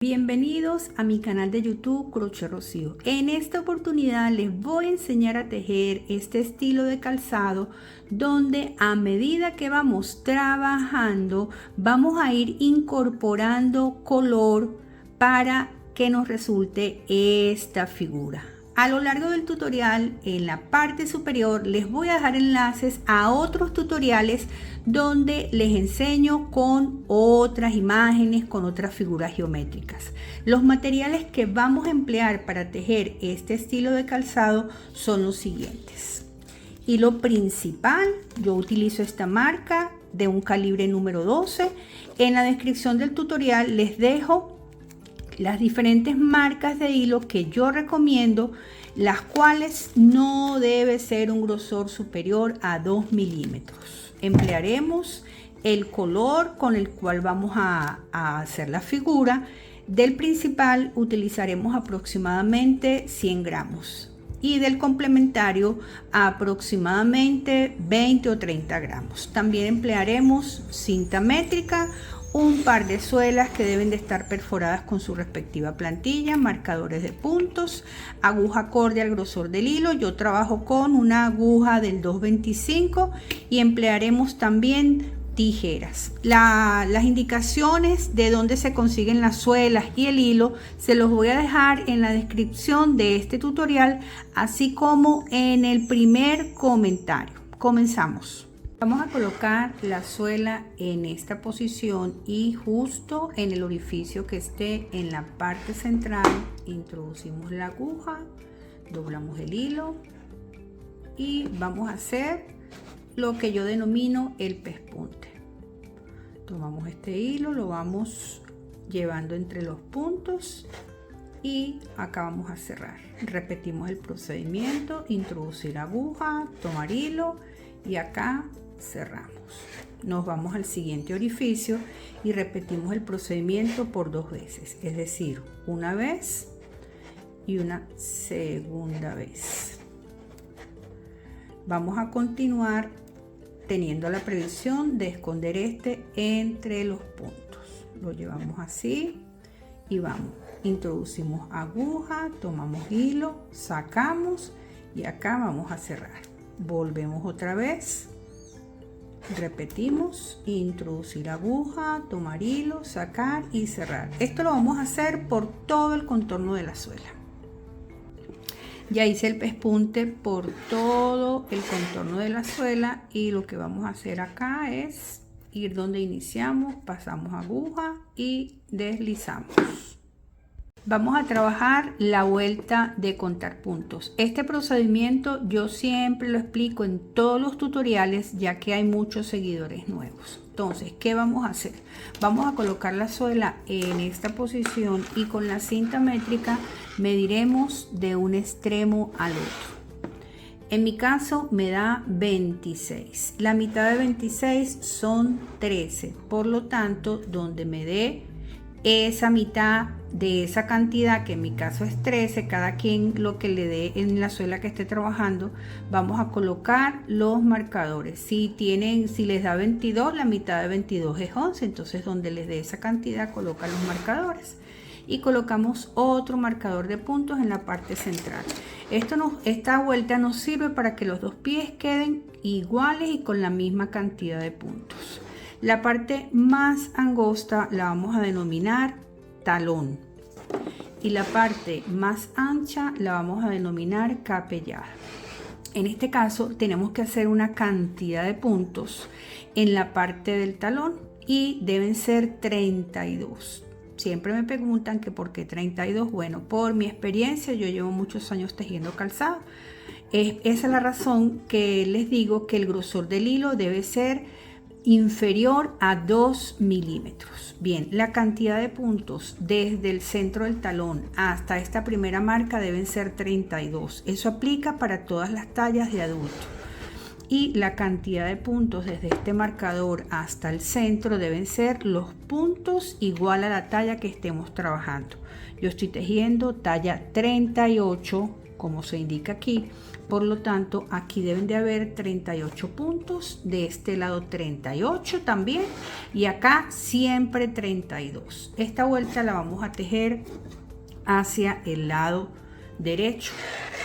Bienvenidos a mi canal de YouTube Crochet Rocío. En esta oportunidad les voy a enseñar a tejer este estilo de calzado donde a medida que vamos trabajando vamos a ir incorporando color para que nos resulte esta figura. A lo largo del tutorial, en la parte superior, les voy a dejar enlaces a otros tutoriales donde les enseño con otras imágenes, con otras figuras geométricas. Los materiales que vamos a emplear para tejer este estilo de calzado son los siguientes. Hilo principal, yo utilizo esta marca de un calibre número 12. En la descripción del tutorial les dejo las diferentes marcas de hilo que yo recomiendo, las cuales no debe ser un grosor superior a 2 milímetros. Emplearemos el color con el cual vamos a hacer la figura. Del principal utilizaremos aproximadamente 100 gramos y del complementario aproximadamente 20 o 30 gramos. También emplearemos cinta métrica, un par de suelas que deben de estar perforadas con su respectiva plantilla, marcadores de puntos, aguja acorde al grosor del hilo. Yo trabajo con una aguja del 225 y emplearemos también tijeras. Las indicaciones de dónde se consiguen las suelas y el hilo se los voy a dejar en la descripción de este tutorial, así como en el primer comentario. Comenzamos. Vamos a colocar la suela en esta posición y justo en el orificio que esté en la parte central introducimos la aguja, doblamos el hilo y vamos a hacer lo que yo denomino el pespunte. Tomamos este hilo, lo vamos llevando entre los puntos y acá vamos a cerrar. Repetimos el procedimiento, introducir aguja, tomar hilo y acá cerramos. Nos vamos al siguiente orificio y repetimos el procedimiento por 2 veces, es decir, una vez y una segunda vez. Vamos a continuar teniendo la previsión de esconder este entre los puntos. Lo llevamos así y vamos, introducimos aguja, tomamos hilo, sacamos y acá vamos a cerrar. Volvemos otra vez. Repetimos, introducir aguja, tomar hilo, sacar y cerrar. Esto lo vamos a hacer por todo el contorno de la suela. Ya hice el pespunte por todo el contorno de la suela y lo que vamos a hacer acá es ir donde iniciamos, pasamos aguja y deslizamos. Vamos a trabajar la vuelta de contar puntos. Este procedimiento yo siempre lo explico en todos los tutoriales, ya que hay muchos seguidores nuevos. Entonces, ¿qué vamos a hacer? Vamos a colocar la suela en esta posición y con la cinta métrica mediremos de un extremo al otro. En mi caso me da 26. La mitad de 26 son 13. Por lo tanto, donde me dé esa mitad de esa cantidad, que en mi caso es 13, cada quien lo que le dé en la suela que esté trabajando, vamos a colocar los marcadores. Si les da 22, la mitad de 22 es 11, entonces donde les dé esa cantidad colocan los marcadores y colocamos otro marcador de puntos en la parte central. Esta vuelta nos sirve para que los dos pies queden iguales y con la misma cantidad de puntos. La parte más angosta la vamos a denominar talón y la parte más ancha la vamos a denominar capellada. En este caso tenemos que hacer una cantidad de puntos en la parte del talón y deben ser 32. Siempre me preguntan que por qué 32. Bueno, por mi experiencia, yo llevo muchos años tejiendo calzado. Esa es la razón que les digo que el grosor del hilo debe ser inferior a 2 milímetros. Bien, la cantidad de puntos desde el centro del talón hasta esta primera marca deben ser 32. Eso aplica para todas las tallas de adulto. Y la cantidad de puntos desde este marcador hasta el centro deben ser los puntos igual a la talla que estemos trabajando. Yo estoy tejiendo talla 38 como se indica aquí. Por lo tanto, aquí deben de haber 38 puntos, de este lado 38 también, y acá siempre 32. Esta vuelta la vamos a tejer hacia el lado derecho.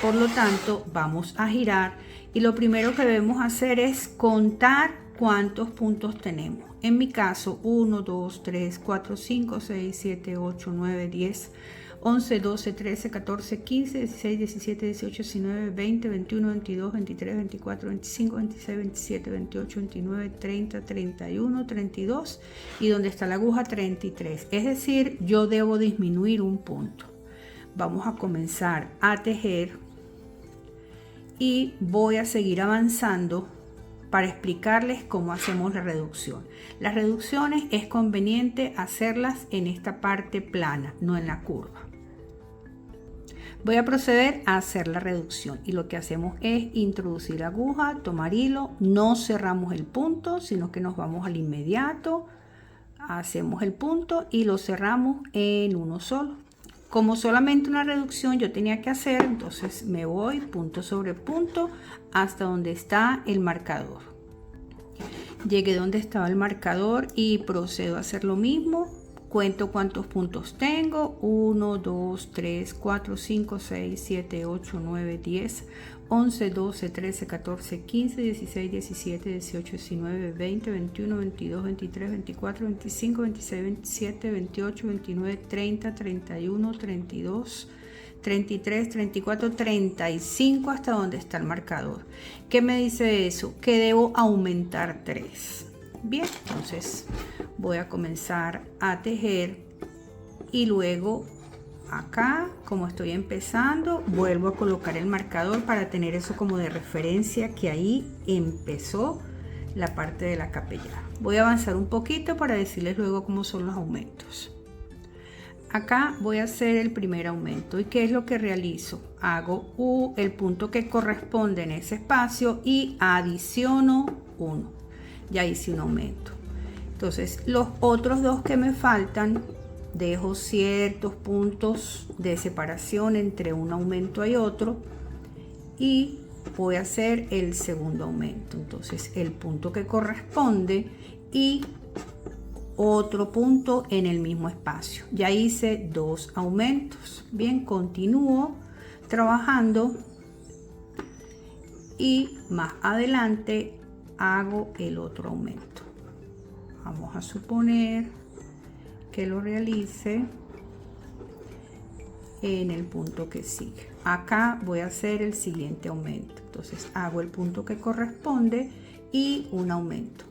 Por lo tanto, vamos a girar y lo primero que debemos hacer es contar cuántos puntos tenemos. En mi caso, 1, 2, 3, 4, 5, 6, 7, 8, 9, 10, 11, 12, 13, 14, 15, 16, 17, 18, 19, 20, 21, 22, 23, 24, 25, 26, 27, 28, 29, 30, 31, 32 y donde está la aguja 33. Es decir, yo debo disminuir un punto. Vamos a comenzar a tejer y voy a seguir avanzando para explicarles cómo hacemos la reducción. Las reducciones es conveniente hacerlas en esta parte plana, no en la curva. Voy a proceder a hacer la reducción y lo que hacemos es introducir la aguja, tomar hilo, no cerramos el punto, sino que nos vamos al inmediato, hacemos el punto y lo cerramos en uno solo. Como solamente una reducción yo tenía que hacer, entonces me voy punto sobre punto hasta donde está el marcador. Llegué donde estaba el marcador y procedo a hacer lo mismo. Cuento cuántos puntos tengo: 1, 2, 3, 4, 5, 6, 7, 8, 9, 10, 11, 12, 13, 14, 15, 16, 17, 18, 19, 20, 21, 22, 23, 24, 25, 26, 27, 28, 29, 30, 31, 32, 33, 34, 35 hasta donde está el marcador. ¿Qué me dice eso? Que debo aumentar 3. Bien, entonces voy a comenzar a tejer y luego acá, como estoy empezando, vuelvo a colocar el marcador para tener eso como de referencia, que ahí empezó la parte de la capellada. Voy a avanzar un poquito para decirles luego cómo son los aumentos. Acá voy a hacer el primer aumento. ¿Y qué es lo que realizo? Hago el punto que corresponde en ese espacio y adiciono 1. Ya hice un aumento. Entonces, los otros dos que me faltan, dejo ciertos puntos de separación entre un aumento y otro y voy a hacer el segundo aumento. Entonces, el punto que corresponde y otro punto en el mismo espacio. Ya hice 2 aumentos. Bien, continúo trabajando y más adelante hago el otro aumento. Vamos a suponer que lo realice en el punto que sigue. Acá voy a hacer el siguiente aumento. Entonces hago el punto que corresponde y un aumento.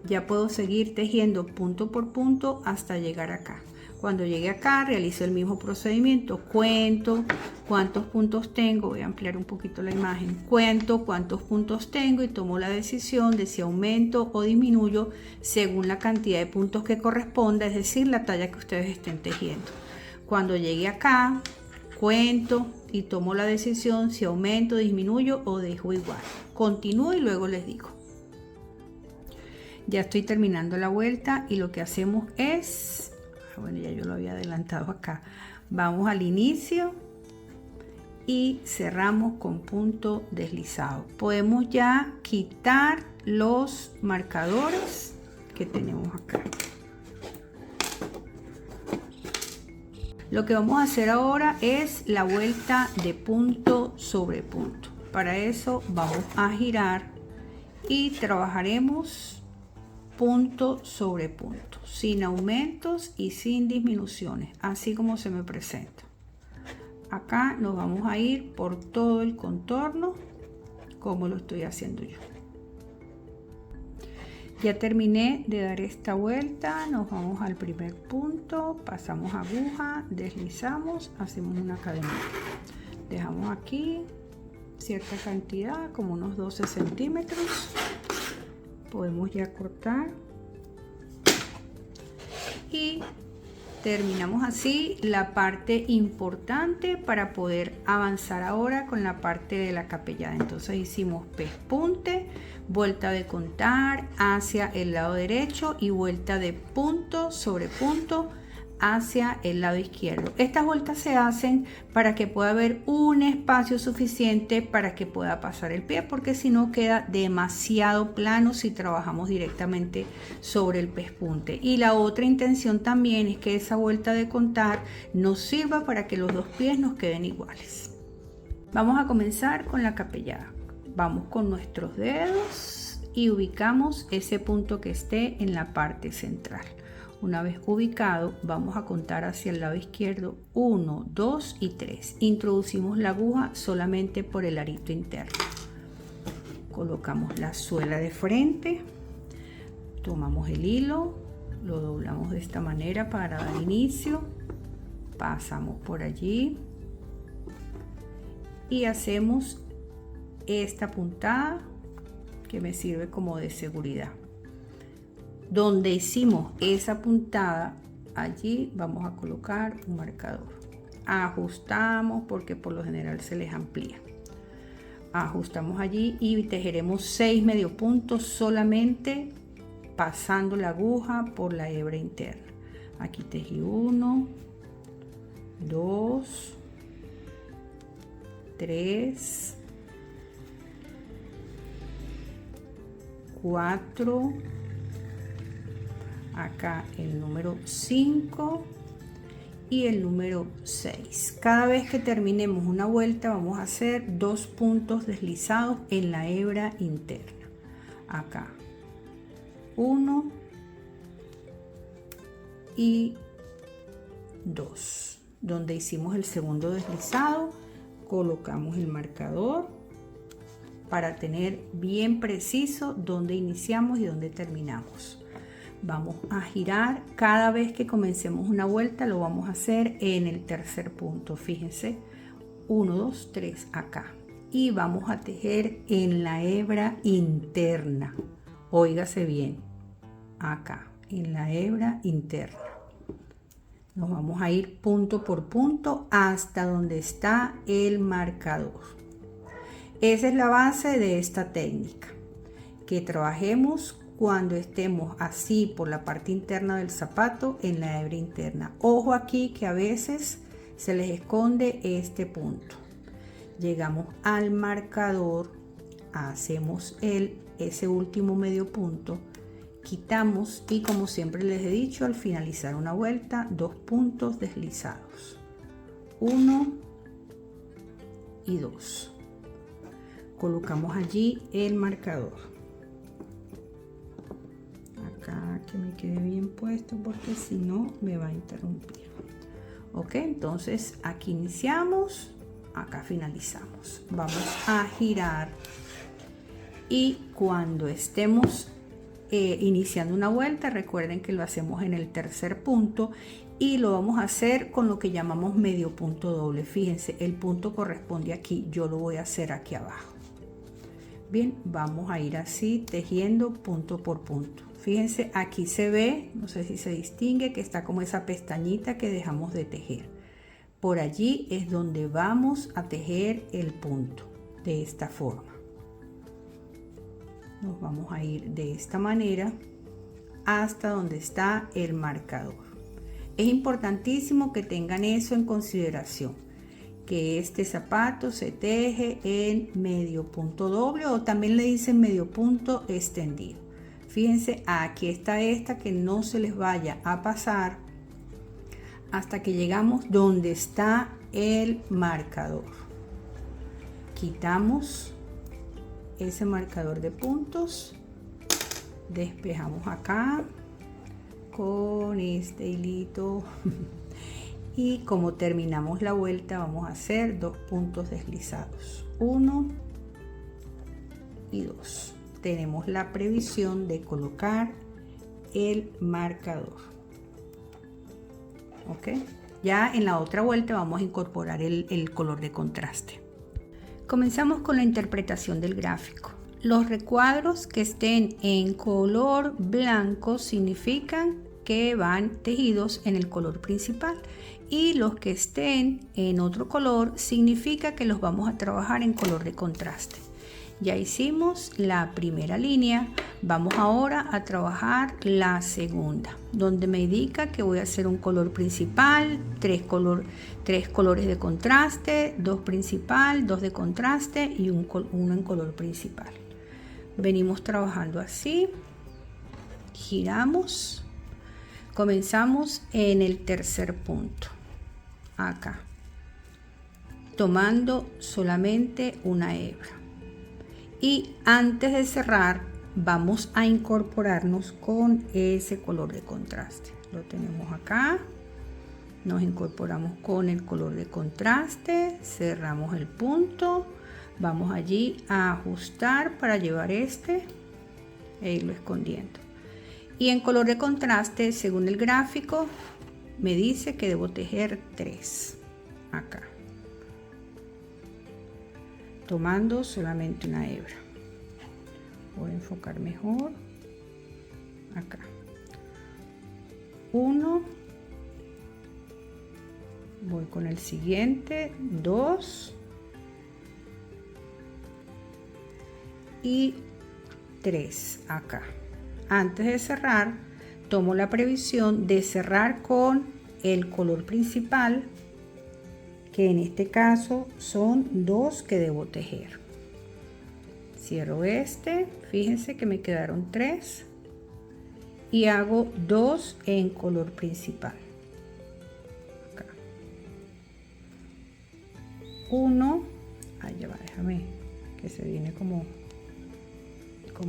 Ya puedo seguir tejiendo punto por punto hasta llegar acá. Cuando llegue acá realizo el mismo procedimiento, cuento cuántos puntos tengo, voy a ampliar un poquito la imagen, cuento cuántos puntos tengo y tomo la decisión de si aumento o disminuyo según la cantidad de puntos que corresponda, es decir, la talla que ustedes estén tejiendo. Cuando llegue acá, cuento y tomo la decisión si aumento, disminuyo o dejo igual. Continúo y luego les digo. Ya estoy terminando la vuelta y lo que hacemos es, bueno, ya yo lo había adelantado acá, vamos al inicio y cerramos con punto deslizado. Podemos ya quitar los marcadores que tenemos acá. Lo que vamos a hacer ahora es la vuelta de punto sobre punto. Para eso vamos a girar y trabajaremos punto sobre punto, sin aumentos y sin disminuciones, así como se me presenta. Acá nos vamos a ir por todo el contorno como lo estoy haciendo yo. Ya terminé de dar esta vuelta, nos vamos al primer punto, pasamos aguja, deslizamos, hacemos una cadenita. Dejamos aquí cierta cantidad, como unos 12 centímetros. Podemos ya cortar y terminamos así la parte importante para poder avanzar ahora con la parte de la capellada. Entonces hicimos pespunte, vuelta de contar hacia el lado derecho y vuelta de punto sobre punto hacia el lado izquierdo. Estas vueltas se hacen para que pueda haber un espacio suficiente para que pueda pasar el pie, porque si no queda demasiado plano si trabajamos directamente sobre el pespunte. Y la otra intención también es que esa vuelta de contar nos sirva para que los dos pies nos queden iguales. Vamos a comenzar con la capellada. Vamos con nuestros dedos y ubicamos ese punto que esté en la parte central. Una vez ubicado, vamos a contar hacia el lado izquierdo 1, 2 y 3. Introducimos la aguja solamente por el arito interno. Colocamos la suela de frente, tomamos el hilo, lo doblamos de esta manera para dar inicio, pasamos por allí y hacemos esta puntada que me sirve como de seguridad. Donde hicimos esa puntada, allí vamos a colocar un marcador. Ajustamos porque por lo general se les amplía. Ajustamos allí y tejeremos 6 medio puntos solamente pasando la aguja por la hebra interna. Aquí tejí 1, 2, 3, 4, acá el número 5 y el número 6. Cada vez que terminemos una vuelta vamos a hacer 2 puntos deslizados en la hebra interna. Acá 1 y 2. Donde hicimos el segundo deslizado, colocamos el marcador para tener bien preciso dónde iniciamos y dónde terminamos. Vamos a girar. Cada vez que comencemos una vuelta lo vamos a hacer en el tercer punto. Fíjense, 1, 2, 3 acá. Y vamos a tejer en la hebra interna. Óigase bien, acá, en la hebra interna. Nos vamos a ir punto por punto hasta donde está el marcador. Esa es la base de esta técnica. Que trabajemos cuando estemos así por la parte interna del zapato en la hebra interna. Ojo aquí que a veces se les esconde este punto. Llegamos al marcador, hacemos ese último medio punto, quitamos y como siempre les he dicho, al finalizar una vuelta, 2 puntos deslizados. 1 y 2. Colocamos allí el marcador. Acá que me quede bien puesto porque si no me va a interrumpir. Ok, entonces aquí iniciamos, acá finalizamos. Vamos a girar y cuando estemos iniciando una vuelta, recuerden que lo hacemos en el tercer punto y lo vamos a hacer con lo que llamamos medio punto doble. Fíjense, el punto corresponde aquí, yo lo voy a hacer aquí abajo. Bien, vamos a ir así tejiendo punto por punto. Fíjense, aquí se ve, no sé si se distingue, que está como esa pestañita que dejamos de tejer. Por allí es donde vamos a tejer el punto, de esta forma. Nos vamos a ir de esta manera hasta donde está el marcador. Es importantísimo que tengan eso en consideración, que este zapato se teje en medio punto doble o también le dicen medio punto extendido. Fíjense, aquí está esta que no se les vaya a pasar hasta que llegamos donde está el marcador. Quitamos ese marcador de puntos, despejamos acá con este hilito y como terminamos la vuelta vamos a hacer 2 puntos deslizados, 1 y 2. Tenemos la previsión de colocar el marcador. Ok, ya en la otra vuelta vamos a incorporar el color de contraste. Comenzamos con la interpretación del gráfico. Los recuadros que estén en color blanco significan que van tejidos en el color principal y los que estén en otro color significa que los vamos a trabajar en color de contraste. Ya hicimos la primera línea. Vamos ahora a trabajar la segunda, donde me indica que voy a hacer un color principal, tres colores de contraste, 2 principal, 2 de contraste y uno en color principal. Venimos trabajando así, giramos, comenzamos en el tercer punto, acá, tomando solamente una hebra. Y antes de cerrar vamos a incorporarnos con ese color de contraste. Lo tenemos acá, nos incorporamos con el color de contraste, cerramos el punto, vamos allí a ajustar para llevar e irlo escondiendo. Y en color de contraste, según el gráfico, me dice que debo tejer 3 acá, tomando solamente una hebra. Voy a enfocar mejor acá. 1, voy con el siguiente, 2 y 3 acá. Antes de cerrar, tomo la previsión de cerrar con el color principal, que en este caso son 2 que debo tejer. Cierro fíjense que me quedaron 3 y hago 2 en color principal. Acá. 1, ya va, déjame que se viene como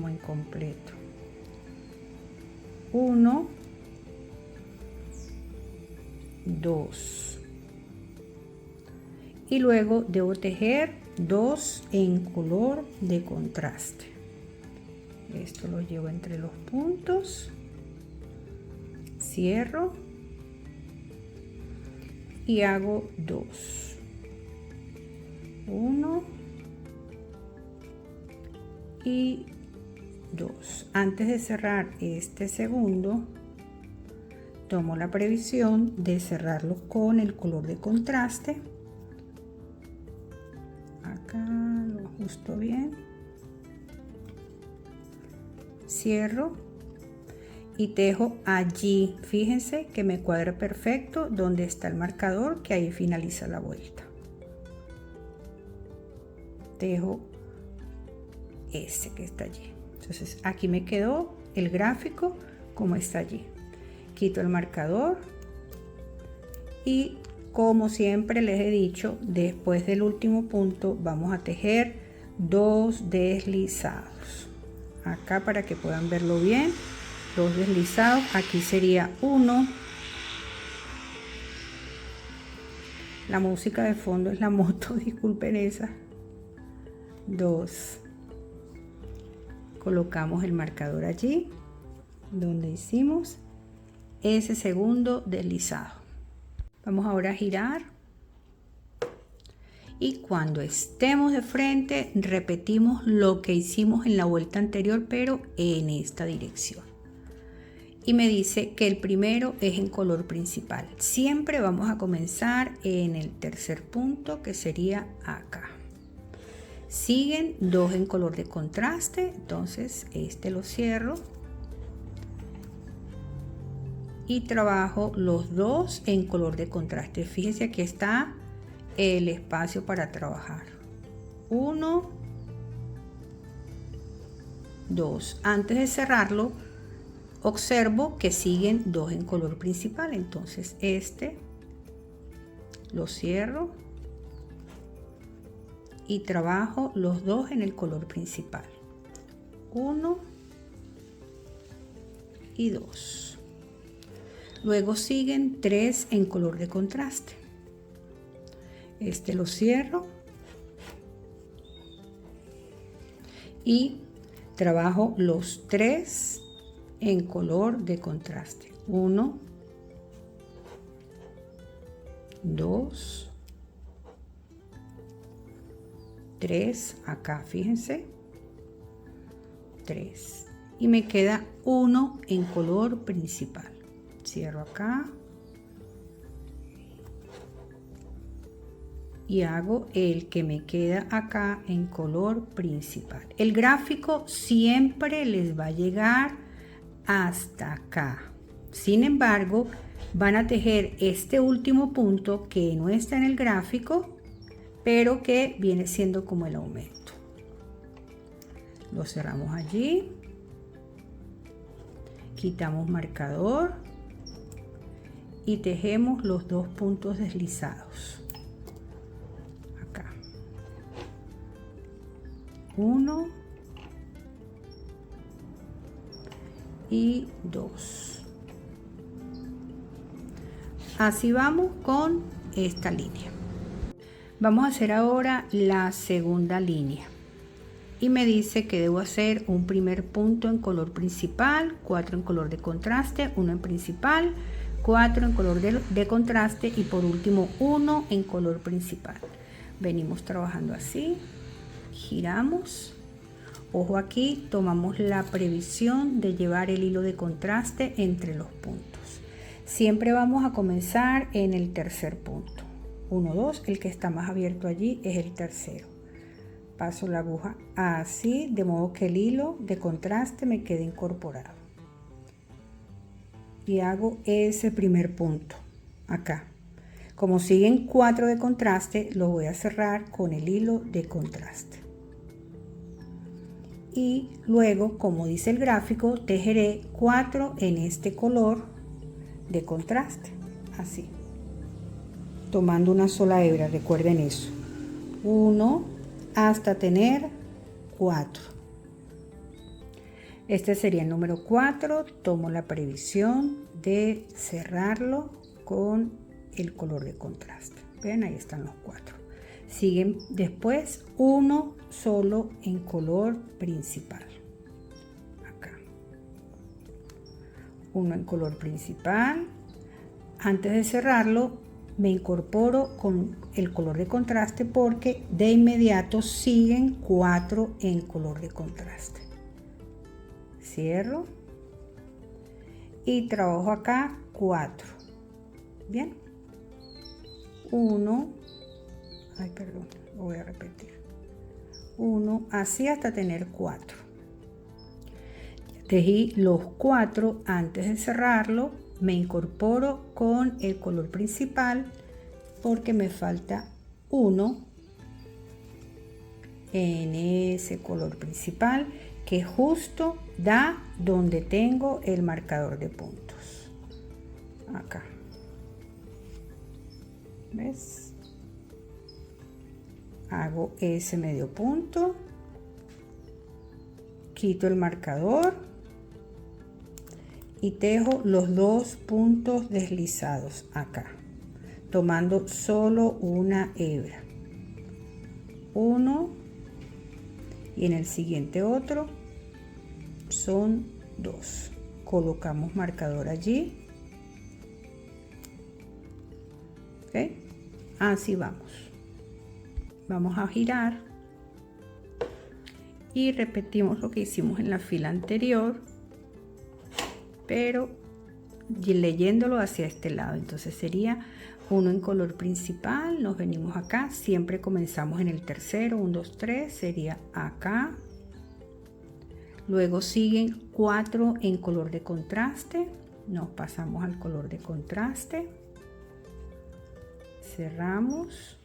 incompleto. 1, 2 y luego debo tejer 2 en color de contraste. Esto lo llevo entre los puntos, cierro y hago 2, 1 y 2. Antes de cerrar este segundo, tomo la previsión de cerrarlo con el color de contraste. Acá lo ajusto bien, cierro y tejo allí. Fíjense que me cuadra perfecto donde está el marcador, que ahí finaliza la vuelta. Tejo ese que está allí. Entonces aquí me quedó el gráfico como está allí. Quito el marcador y, como siempre les he dicho, después del último punto vamos a tejer 2 deslizados. Acá, para que puedan verlo bien, 2 deslizados. Aquí sería 1. La música de fondo es la moto, disculpen esa. 2. Colocamos el marcador allí donde hicimos ese segundo deslizado. Vamos ahora a girar y cuando estemos de frente repetimos lo que hicimos en la vuelta anterior, pero en esta dirección. Y me dice que el primero es en color principal. Siempre vamos a comenzar en el tercer punto, que sería acá. Siguen 2 en color de contraste, entonces lo cierro y trabajo los 2 en color de contraste. Fíjense, aquí está el espacio para trabajar. 1, 2. Antes de cerrarlo, observo que siguen 2 en color principal, entonces lo cierro y trabajo los 2 en el color principal. 1 y 2. Luego siguen 3 en color de contraste. Lo cierro y trabajo los 3 en color de contraste. 1, 2, 3, acá fíjense, 3, y me queda 1 en color principal. Cierro acá y hago el que me queda acá en color principal. El gráfico siempre les va a llegar hasta acá. Sin embargo, van a tejer este último punto que no está en el gráfico, pero que viene siendo como el aumento. Lo cerramos allí, quitamos marcador y tejemos los 2 puntos deslizados. Acá. 1 y 2. Así vamos con esta línea. Vamos a hacer ahora la segunda línea y me dice que debo hacer un primer punto en color principal, 4 en color de contraste, 1 en principal, 4 en color de contraste y por último 1 en color principal. Venimos trabajando así, giramos. Ojo aquí, tomamos la previsión de llevar el hilo de contraste entre los puntos. Siempre vamos a comenzar en el tercer punto. 1, 2, el que está más abierto allí es el tercero. Paso la aguja así, de modo que el hilo de contraste me quede incorporado. Y hago ese primer punto acá. Como siguen 4 de contraste, lo voy a cerrar con el hilo de contraste. Y luego, como dice el gráfico, tejeré 4 en este color de contraste, así. Tomando una sola hebra, recuerden eso. 1 hasta tener 4. Este sería el número 4. Tomo la previsión de cerrarlo con el color de contraste. Ven, ahí están los 4. Siguen después 1 solo en color principal. Acá. 1 en color principal. Antes de cerrarlo, me incorporo con el color de contraste porque de inmediato siguen 4 en color de contraste. Cierro y trabajo acá 4. Bien. 1, ay, perdón, lo voy a repetir. 1, así hasta tener 4. Tejí los 4 antes de cerrarlo. Me incorporo con el color principal porque me falta 1 en ese color principal que justo da donde tengo el marcador de puntos. Acá. ¿Ves? Hago ese medio punto. Quito el marcador. Y tejo los 2 puntos deslizados acá, tomando solo una hebra. 1 y en el siguiente otro son 2. Colocamos marcador allí. ¿Ok? Así vamos. Vamos a girar y repetimos lo que hicimos en la fila anterior, pero leyéndolo hacia este lado. Entonces sería 1 en color principal, nos venimos acá, siempre comenzamos en el tercero, 1, 2, 3, sería acá. Luego siguen 4 en color de contraste, nos pasamos al color de contraste, cerramos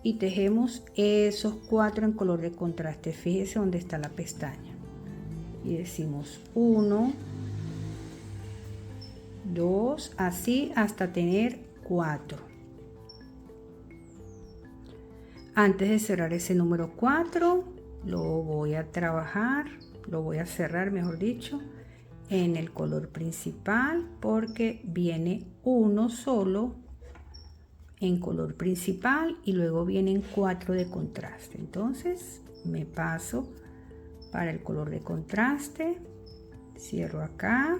y tejemos esos 4 en color de contraste. Fíjese dónde está la pestaña y decimos 1, 2, así hasta tener 4. Antes de cerrar ese número 4, lo voy a trabajar, lo voy a cerrar, mejor dicho, en el color principal porque viene 1 solo en color principal y luego vienen 4 de contraste. Entonces me paso para el color de contraste, cierro acá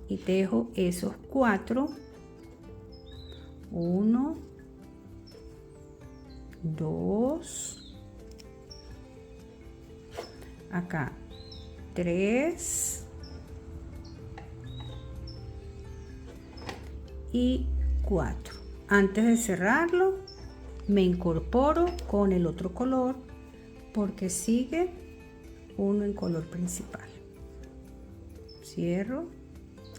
y tejo esos 4, 1, 2, acá 3 y 4. Antes de cerrarlo me incorporo con el otro color porque sigue uno en color principal. Cierro,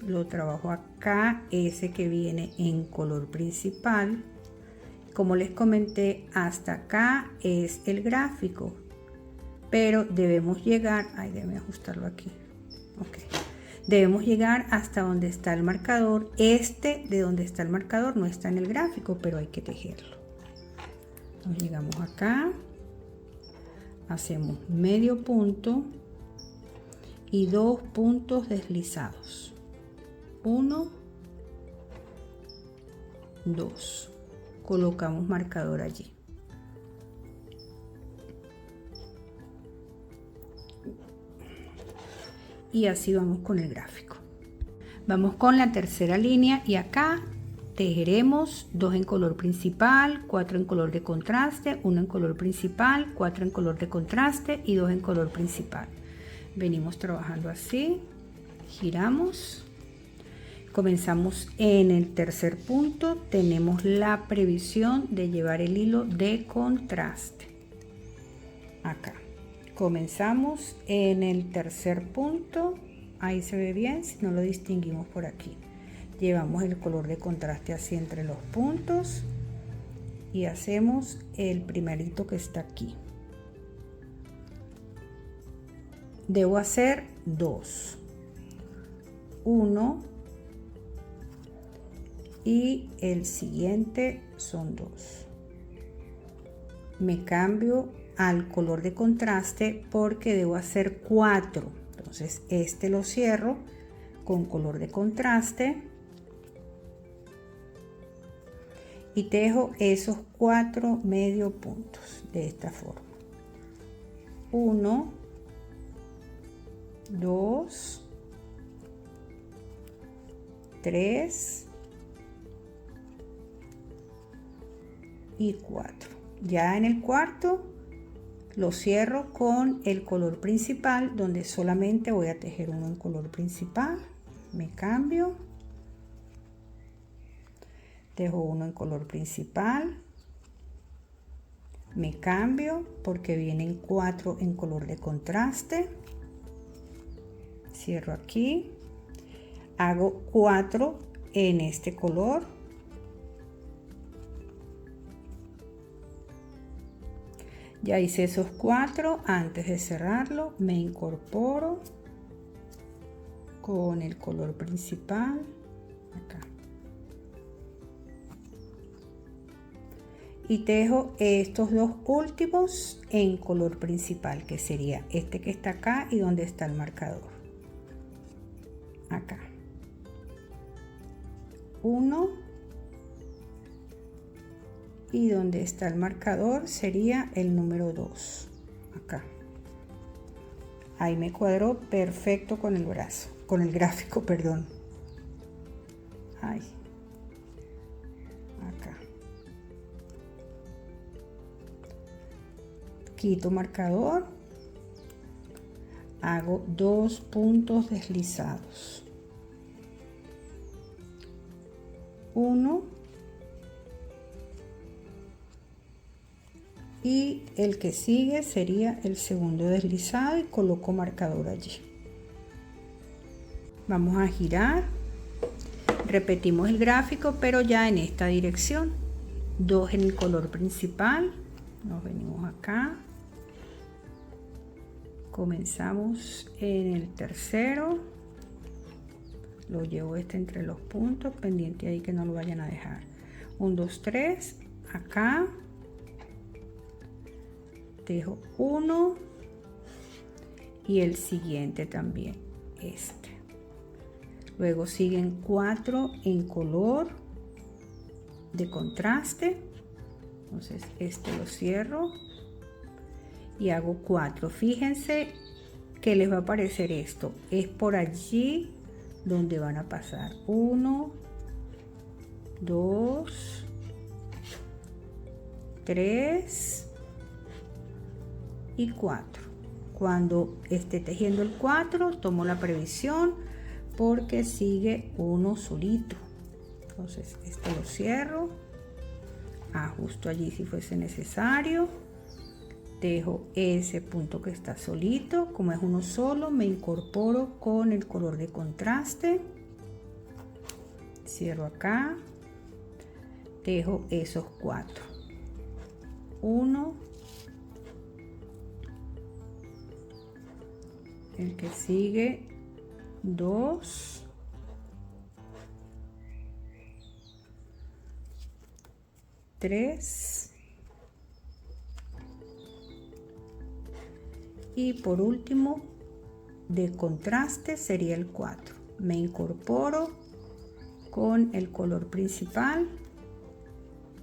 lo trabajo acá, ese que viene en color principal. Como les comenté, hasta acá es el gráfico, pero debemos llegar, déjame ajustarlo aquí, debemos llegar hasta donde está el marcador. De donde está el marcador no está en el gráfico, pero hay que tejerlo. Nos llegamos acá, hacemos medio punto y 2 puntos deslizados, 1, 2, colocamos marcador allí. Y así vamos con el gráfico. Vamos con la tercera línea y acá tejeremos 2 en color principal, 4 en color de contraste, 1 en color principal, 4 en color de contraste y 2 en color principal. Venimos trabajando así, giramos, comenzamos en el tercer punto, tenemos la previsión de llevar el hilo de contraste. Acá comenzamos en el tercer punto, ahí se ve bien, si no lo distinguimos por aquí. Llevamos el color de contraste así entre los puntos y hacemos el primerito que está aquí. Debo hacer 2, 1 y el siguiente son 2. Me cambio al color de contraste porque debo hacer 4. Entonces este lo cierro con color de contraste y tejo esos 4 medio puntos de esta forma. 1, 2, 3 y 4. Ya en el cuarto lo cierro con el color principal, donde solamente voy a tejer uno en color principal. Me cambio, tejo uno en color principal, me cambio porque vienen 4 en color de contraste, cierro aquí, hago 4 en este color, ya hice esos 4. Antes de cerrarlo me incorporo con el color principal acá y tejo estos 2 últimos en color principal, que sería este que está acá y donde está el marcador acá. 1 y donde está el marcador sería el número 2 acá. Ahí me cuadró perfecto con el brazo, con el gráfico, perdón. Ahí. Acá. Quito marcador. Hago 2 puntos deslizados. 1 y el que sigue sería el segundo deslizado y coloco marcador allí. Vamos a girar, repetimos el gráfico pero ya en esta dirección. 2 en el color principal, nos venimos acá, comenzamos en el tercero, lo llevo entre los puntos, pendiente ahí que no lo vayan a dejar. 1, 2, 3, acá tejo 1 y el siguiente también, este. Luego siguen 4 en color de contraste, entonces este lo cierro y hago 4. Fíjense que les va a aparecer esto, es por allí donde van a pasar 1, 2, 3 y 4. Cuando esté tejiendo el 4 tomo la previsión porque sigue uno solito, entonces este lo cierro, ajusto allí si fuese necesario, dejo ese punto que está solito, como es uno solo, me incorporo con el color de contraste, cierro acá, dejo esos 4, 1, el que sigue 2, 3 y por último de contraste sería el 4. Me incorporo con el color principal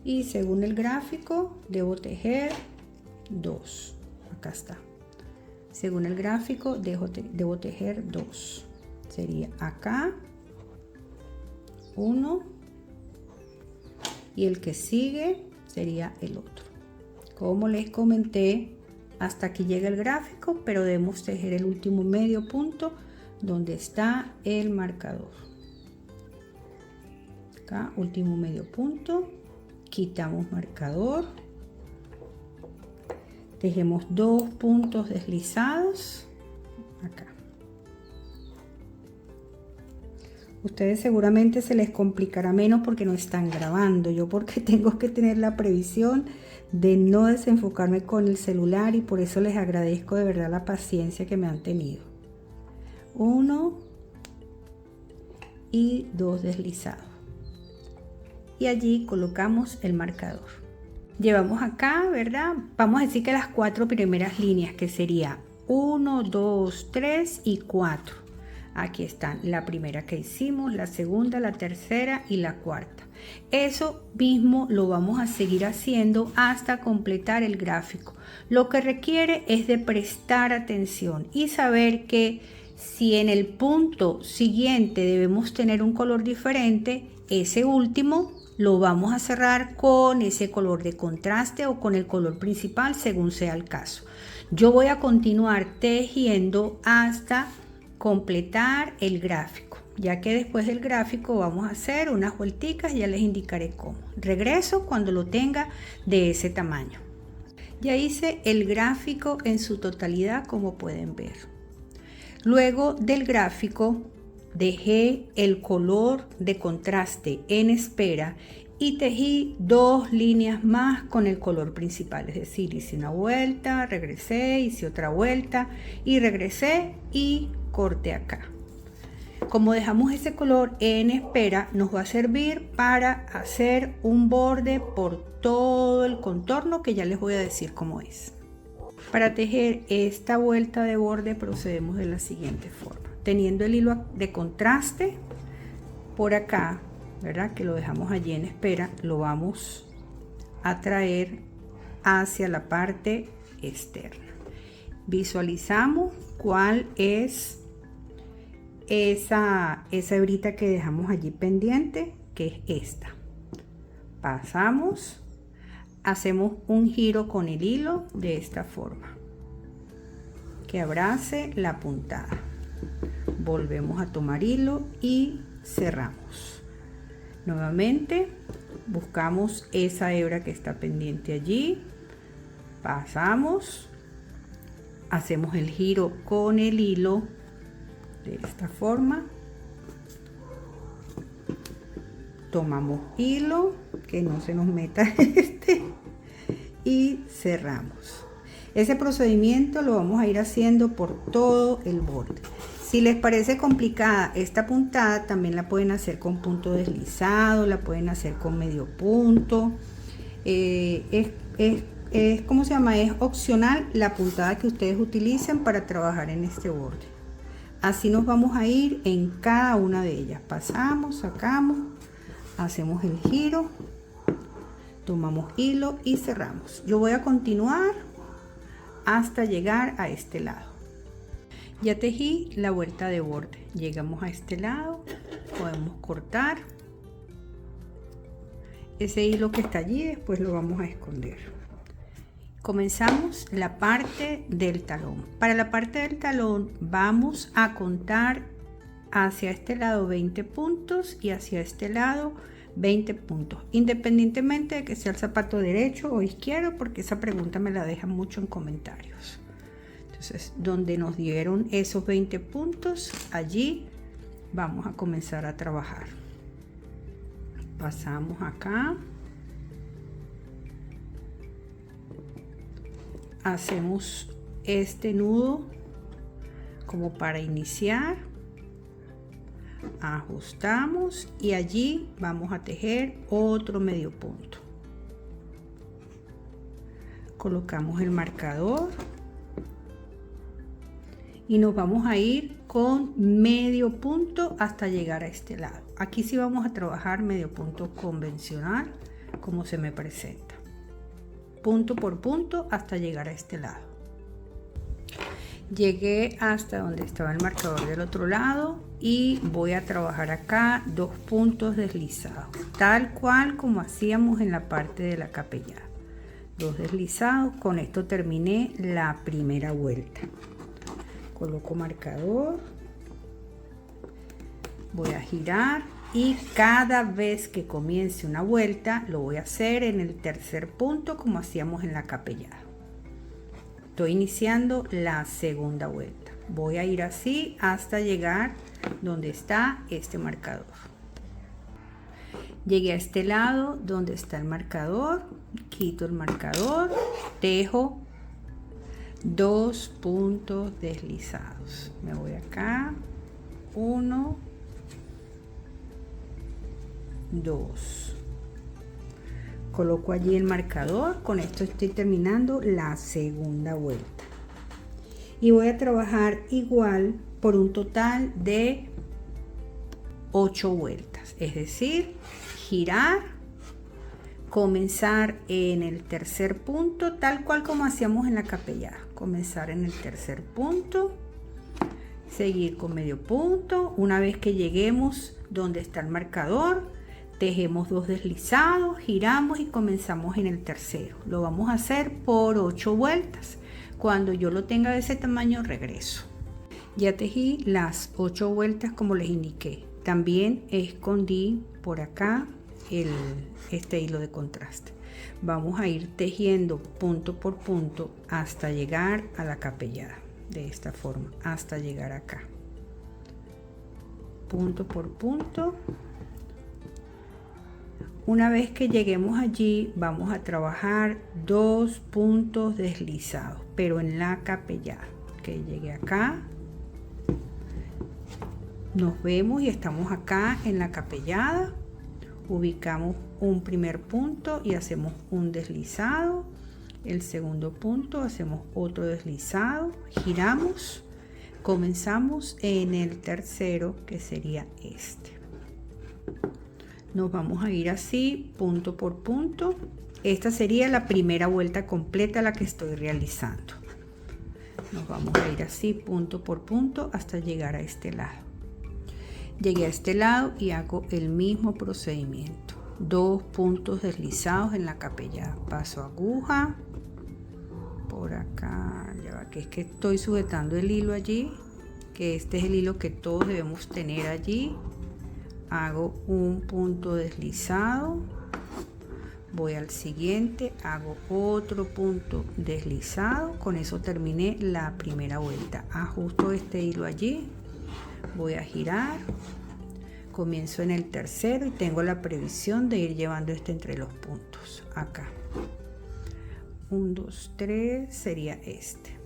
y según el gráfico debo tejer 2. Acá está. Según el gráfico debo tejer 2. Sería acá 1 y el que sigue sería el otro. Como les comenté, hasta aquí llega el gráfico, pero debemos tejer el último medio punto donde está el marcador. Acá, último medio punto, quitamos marcador, tejemos 2 puntos deslizados acá. Ustedes seguramente se les complicará menos porque no están grabando. Yo porque tengo que tener la previsión de no desenfocarme con el celular y por eso les agradezco de verdad la paciencia que me han tenido. 1 y 2 deslizados. Y allí colocamos el marcador. Llevamos acá, ¿verdad? Vamos a decir que las 4 primeras líneas, que sería 1, 2, 3 y 4. Aquí están la primera que hicimos, la segunda, la tercera y la cuarta. Eso mismo lo vamos a seguir haciendo hasta completar el gráfico. Lo que requiere es de prestar atención y saber que si en el punto siguiente debemos tener un color diferente, ese último lo vamos a cerrar con ese color de contraste o con el color principal según sea el caso. Yo voy a continuar tejiendo hasta completar el gráfico, ya que después del gráfico vamos a hacer unas vuelticas, ya les indicaré cómo. Regreso cuando lo tenga de ese tamaño. Ya hice el gráfico en su totalidad, como pueden ver. Luego del gráfico dejé el color de contraste en espera y tejí 2 líneas más con el color principal, es decir, hice una vuelta, regresé, hice otra vuelta y regresé y corté acá. Como dejamos ese color en espera, nos va a servir para hacer un borde por todo el contorno, que ya les voy a decir cómo es. Para tejer esta vuelta de borde procedemos de la siguiente forma, teniendo el hilo de contraste por acá, ¿verdad? Que lo dejamos allí en espera, lo vamos a traer hacia la parte externa. Visualizamos cuál es esa hebrita que dejamos allí pendiente, que es esta. Pasamos, hacemos un giro con el hilo de esta forma, que abrace la puntada. Volvemos a tomar hilo y cerramos. Nuevamente buscamos esa hebra que está pendiente allí, pasamos, hacemos el giro con el hilo de esta forma, tomamos hilo, que no se nos meta y cerramos. Ese procedimiento lo vamos a ir haciendo por todo el borde. Si les parece complicada esta puntada, también la pueden hacer con punto deslizado, la pueden hacer con medio punto. ¿Cómo se llama? Es opcional la puntada que ustedes utilicen para trabajar en este borde. Así nos vamos a ir en cada una de ellas. Pasamos, sacamos, hacemos el giro, tomamos hilo y cerramos. Yo voy a continuar hasta llegar a este lado. Ya tejí la vuelta de borde. Llegamos a este lado, podemos cortar ese hilo que está allí, después lo vamos a esconder. Comenzamos la parte del talón. Para la parte del talón vamos a contar hacia este lado 20 puntos y hacia este lado 20 puntos, independientemente de que sea el zapato derecho o izquierdo, porque esa pregunta me la dejan mucho en comentarios. Entonces, donde nos dieron esos 20 puntos, allí vamos a comenzar a trabajar. Pasamos acá, hacemos este nudo como para iniciar, ajustamos y allí vamos a tejer otro medio punto. Colocamos el marcador y nos vamos a ir con medio punto hasta llegar a este lado. Aquí sí vamos a trabajar medio punto convencional como se me presenta, punto por punto hasta llegar a este lado. Llegué hasta donde estaba el marcador del otro lado y voy a trabajar acá 2 puntos deslizados, tal cual como hacíamos en la parte de la capellada. 2 deslizados. Con esto terminé la primera vuelta. Coloco marcador, voy a girar y cada vez que comience una vuelta lo voy a hacer en el tercer punto como hacíamos en la capellada. Estoy iniciando la segunda vuelta. Voy a ir así hasta llegar donde está este marcador. Llegué a este lado donde está el marcador, quito el marcador, tejo 2 puntos deslizados. Me voy acá, 1, 2. Coloco allí el marcador. Con esto estoy terminando la segunda vuelta. Y voy a trabajar igual por un total de 8 vueltas. Es decir, girar, comenzar en el tercer punto, tal cual como hacíamos en la capellada. Comenzar en el tercer punto, seguir con medio punto. Una vez que lleguemos donde está el marcador, tejemos 2 deslizados, giramos y comenzamos en el tercero. Lo vamos a hacer por 8 vueltas. Cuando yo lo tenga de ese tamaño, regreso. Ya tejí las 8 vueltas como les indiqué. También escondí por acá este hilo de contraste. Vamos a ir tejiendo punto por punto hasta llegar a la capellada, de esta forma, hasta llegar acá, punto por punto. Una vez que lleguemos allí, vamos a trabajar 2 puntos deslizados, pero en la capellada. Que llegué acá, nos vemos y estamos acá en la capellada. Ubicamos un primer punto y hacemos un deslizado. El segundo punto hacemos otro deslizado, giramos, comenzamos en el tercero, que sería este. Nos vamos a ir así punto por punto. Esta sería la primera vuelta completa la que estoy realizando. Nos vamos a ir así punto por punto hasta llegar a este lado. Llegué a este lado y hago el mismo procedimiento. 2 puntos deslizados en la capellada. Paso aguja por acá. Ya va, que es que estoy sujetando el hilo allí, que este es el hilo que todos debemos tener allí. Hago un punto deslizado, voy al siguiente, hago otro punto deslizado. Con eso terminé la primera vuelta. Ajusto este hilo allí, voy a girar, comienzo en el tercero y tengo la previsión de ir llevando este entre los puntos acá. 1, 2, 3 sería este.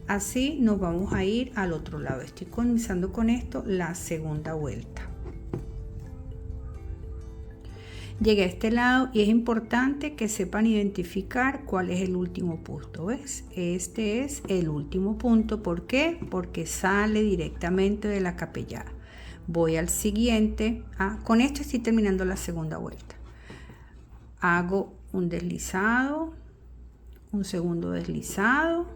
Así nos vamos a ir al otro lado. Estoy comenzando con esto la segunda vuelta. Llegué a este lado y es importante que sepan identificar cuál es el último punto. ¿Ves? Este es el último punto. ¿Por qué? Porque sale directamente de la capellada. Voy al siguiente. Con esto estoy terminando la segunda vuelta. Hago un deslizado, un segundo deslizado,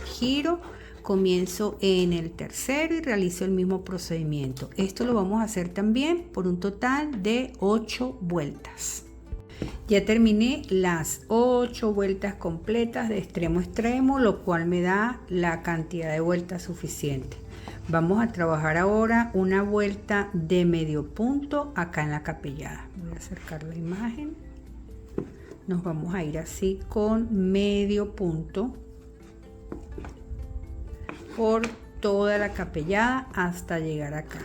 giro, comienzo en el tercero y realizo el mismo procedimiento. Esto lo vamos a hacer también por un total de 8 vueltas. Ya terminé las 8 vueltas completas de extremo a extremo, lo cual me da la cantidad de vueltas suficiente. Vamos a trabajar ahora una vuelta de medio punto acá en la capellada. Voy a acercar la imagen. Nos vamos a ir así con medio punto por toda la capellada hasta llegar acá.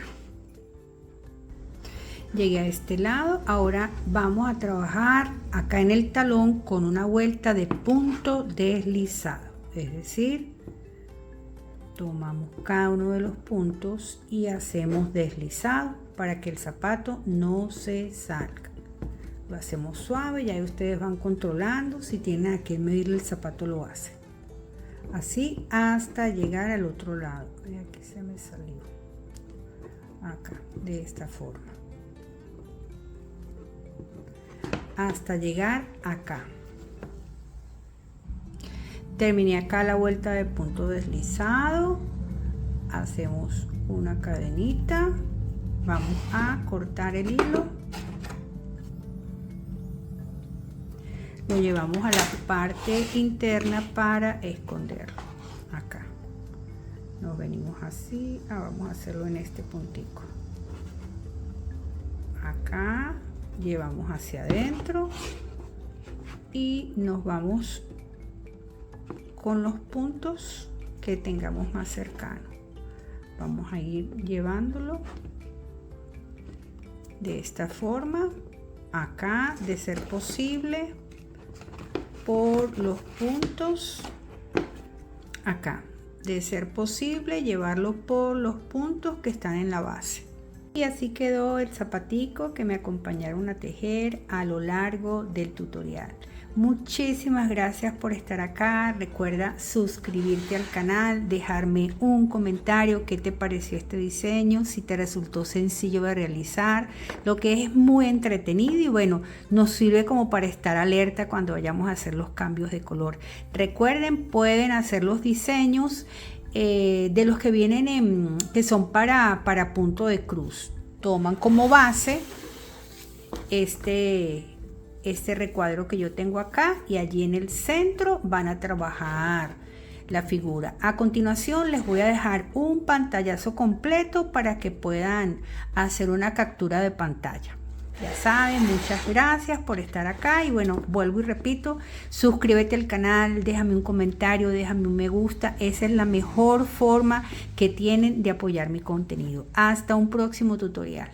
Llegué a este lado. Ahora vamos a trabajar acá en el talón con una vuelta de punto deslizado, es decir, tomamos cada uno de los puntos y hacemos deslizado para que el zapato no se salga. Lo hacemos suave, ya ustedes van controlando. Si tienen a qué medir el zapato, lo hacen así hasta llegar al otro lado. Aquí se me salió, acá, de esta forma, hasta llegar acá. Terminé acá la vuelta de punto deslizado, hacemos una cadenita, vamos a cortar el hilo, lo llevamos a la parte interna para esconderlo. Acá nos venimos así, vamos a hacerlo en este puntico, acá llevamos hacia adentro y nos vamos con los puntos que tengamos más cercanos. Vamos a ir llevándolo de esta forma, acá, de ser posible, por los puntos, acá, de ser posible, llevarlo por los puntos que están en la base. Y así quedó el zapatico que me acompañaron a tejer a lo largo del tutorial. Muchísimas gracias por estar acá. Recuerda suscribirte al canal, dejarme un comentario qué te pareció este diseño, si te resultó sencillo de realizar, lo que es muy entretenido y bueno, nos sirve como para estar alerta cuando vayamos a hacer los cambios de color. Recuerden, pueden hacer los diseños de los que vienen que son para punto de cruz. Toman como base este recuadro que yo tengo acá y allí en el centro van a trabajar la figura. A continuación les voy a dejar un pantallazo completo para que puedan hacer una captura de pantalla. Ya saben, muchas gracias por estar acá y bueno, vuelvo y repito, suscríbete al canal, déjame un comentario, déjame un me gusta. Esa es la mejor forma que tienen de apoyar mi contenido. Hasta un próximo tutorial.